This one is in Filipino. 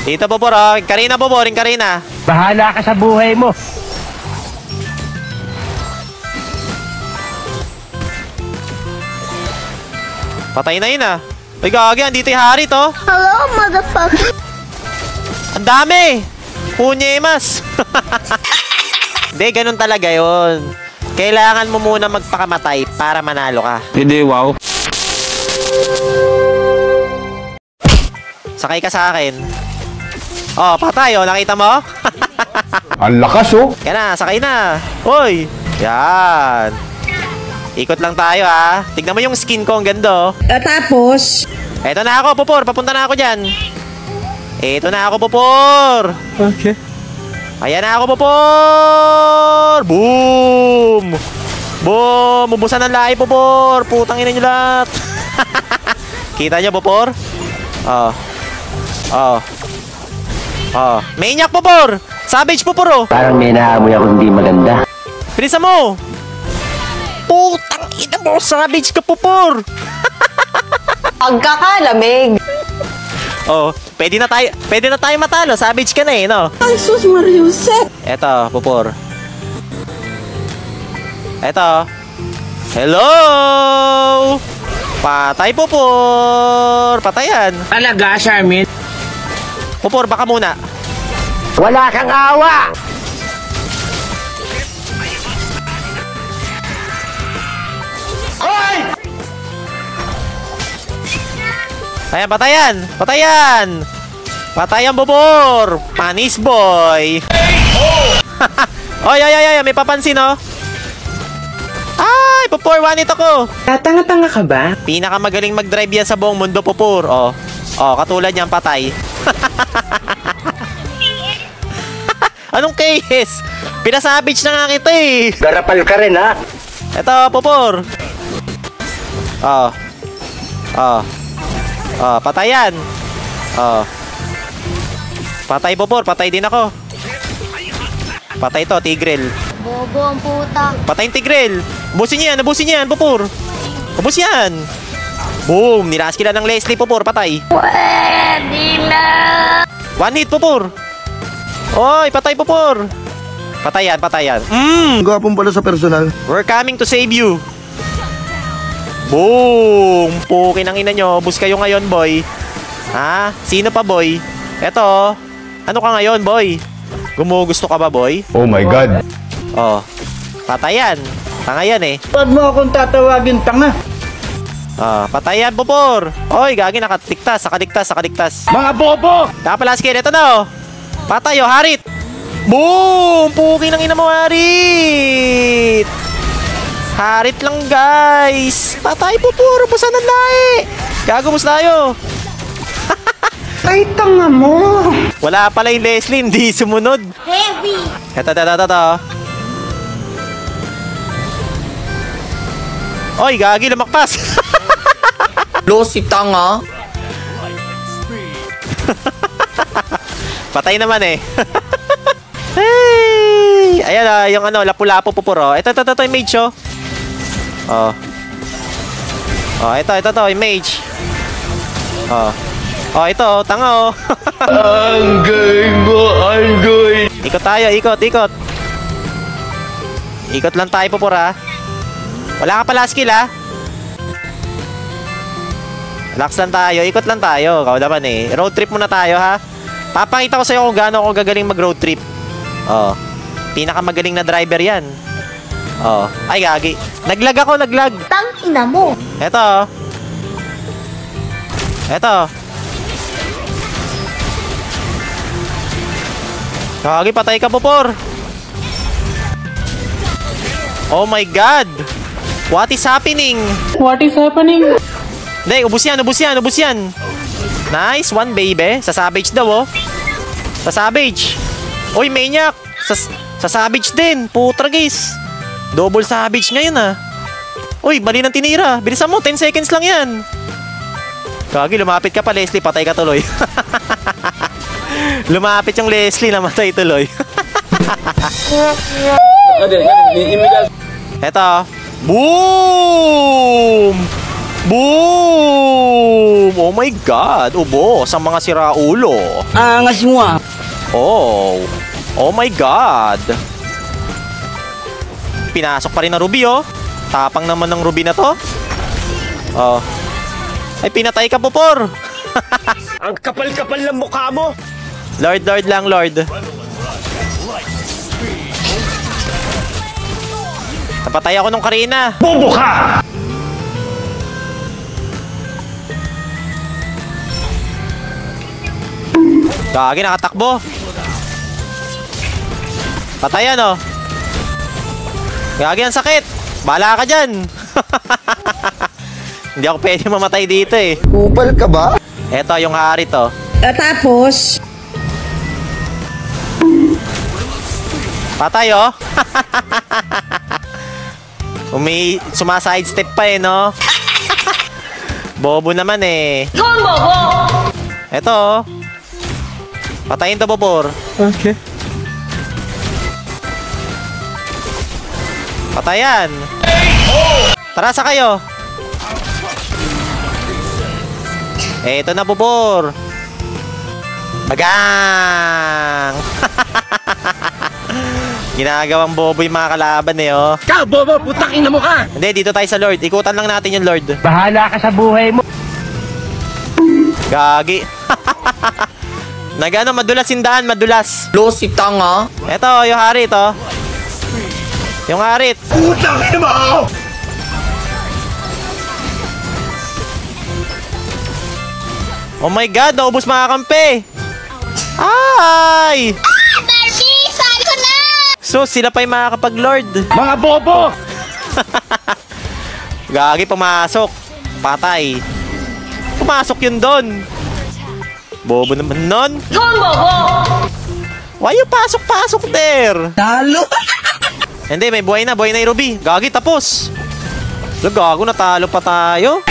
Dito po, oh. Karina po, ring Karina. Bahala ka sa buhay mo. Patay na yun, ah. Uy, gagi, andito yung hari, to. Hello, motherfucker. Ang dami! Punyemas! Hindi, ganun talaga yun. Kailangan mo muna magpakamatay para manalo ka. Hindi, wow. Sakay ka sa akin. Oh, patay, oh. Nakita mo? Ang lakas, oh. Yan na, sakay na. Uy! Yan. Ikot lang tayo, ha. Tignan mo yung skin ko, ang ganda, oh. Tapos? Eto na ako, Pupor. Papunta na ako dyan. Eto na ako, Pupor. Okay. Ayan na ako, Pupor. Boom! Boom! Ubusan ng lahi, Pupor. Putang ina nyo lahat. Kita nyo, Pupor? Oh. Oh. Oh. Maniac, Pupor. Savage, Pupor, oh. Parang may naamoy ako hindi maganda. Bilisan mo. Putang ina mo. Savage ka, Pupor. Pagkakalamig. Oh, pwede na tayo matalo. Savage ka na eh, no? Ay, sus Mariuset. Eto, Pupor. Eto. Hello! Patay, Pupor. Patayan. Talaga, Charmin? Pupor, baka muna. Wala kang awa! Ayan, patayan! Patayan! Patayan, Pupor! Panis boy! Oy, ay, ay, ay! May papansin, oh! Ay, Pupor! One hit ako! Tatanga-tanga ka ba? Pinakamagaling mag-drive yan sa buong mundo, Pupor. Oh. Oh, katulad niyan, patay. Anong case? Pinasabage na nga kita eh. Garapal ka rin, ha? Eto, Pupor. Oh. Oh. Oh, patayan. Oh. Patay, Pupor. Patay din ako. Patay to, Tigrel. Bobo ang puta. Patay yung Tigrel. Ubusin niyan, ubusin niyan, Pupor. Ubus yan. Boom, nilas kila ng Leslie, Pupor. Patay. Pwede na. One hit, Pupor. Oy, patay, Pupor. Patayan, patayan. Gwapong pala sa personal. We're coming to save you. Boom! Pukin ang ina nyo. Bus kayo ngayon, boy. Ha? Sino pa, boy? Eto. Ano ka ngayon, boy? Gumugusto ka ba, boy? Oh my God. Oh. Patayan. Tanga yan eh. Ba't mo akong tatawagin tanga? Oh, patayan, Pupor. Oy, gagi, nakaligtas, nakaligtas. Mga bobo! Kapala, skin. Eto na, oh. Patay, oh. Harit. Boom! Pukin ang ina mo, Harit. Harit lang, guys. Patay, Pupor. Busan ng lahi. Gagubos tayo. Ay, tanga mo. Wala pala yung Leslie. Hindi sumunod. Heavy. Ito. Oy, gagi, lumakpas. Losi tanga. Patay naman eh. Hey! Ayan, yung ano, lapu-lapu, Pupor. Oh. Ito, yung mage, oh. Oh. Oh, ito, yung mage. Oh. Oh, ito, tanga, oh. Anggay mo, anggay. Ikot tayo, ikot. Ikot lang tayo, Pupor, ha. Wala ka pala skill, ha. Relax lang tayo, ikot lang tayo. Kau naman eh. Road trip muna tayo, ha. Papakita ko sa'yo kung gaano ako gagaling mag-road trip. Oh. Pinakamagaling na driver yan. Oh. Ay, gagi. Naglag ako. Tang ina mo. Eto. Gagi, patay ka, Pupor. Oh my God. What is happening? Hindi, ubus yan. Nice, one baby. Sa Savage daw, oh. Sa Savage. Oy, Maniac. Sa Savage din. Putra, guys. Double Savage ngayon, ah. Uy, mali ng tinira. Bilisan mo, 10 seconds lang yan. Kagi, lumapit ka pa, Leslie. Patay ka tuloy. Lumapit yung Leslie, namatay tuloy. Eto. Boom! Boom! Oh my God! Ubos ang mga siraulo. Angas mo ah. Oh. Oh my God. Pinasok pa rin na Ruby, oh. Tapang naman ng Ruby na to. Oh. Ay, pinatay ka, Pupor. Ang kapal-kapal ng mukha mo. Lord lang, Lord. Napatay ako nung Karina. Bobo ka! Gagi, nakatakbo. Patayan, oh. Gagi, ang sakit. Bahala ka dyan. Hindi ako pwede mamatay dito, eh. Kupal ka ba? Eto, yung hari to. Tapos, Patay, oh. Sumaside-step pa, eh, no? Bobo naman, eh. Eto, oh. Patayin to, Bobor. Okay. Patayan. Tara, sa kayo. Eto na, Bobor. Bagang! Ginagawang bobo yung mga kalaban, eh, oh. Ka, bobo, putang ina mo ka! Hindi, dito tayo sa Lord. Ikutan lang natin yung Lord. Bahala ka sa buhay mo. Gagi. Nagano, madulas yung daan, madulas. Lucy tanga. Eto, yung harit, oh. Yung harit. Putang ina mo! Oh my God, naubos mga kampe. Ay! Barbie! Saan ko na? So, sila pa yung makakapag-Lord. Mga bobo! Gagi, pumasok. Patay. Pumasok yun doon. Bobo naman nun. Why you pasok-pasok there? Talo. Hindi, may buhay na yung Ruby. Gagi, tapos. Gago, natalo pa tayo.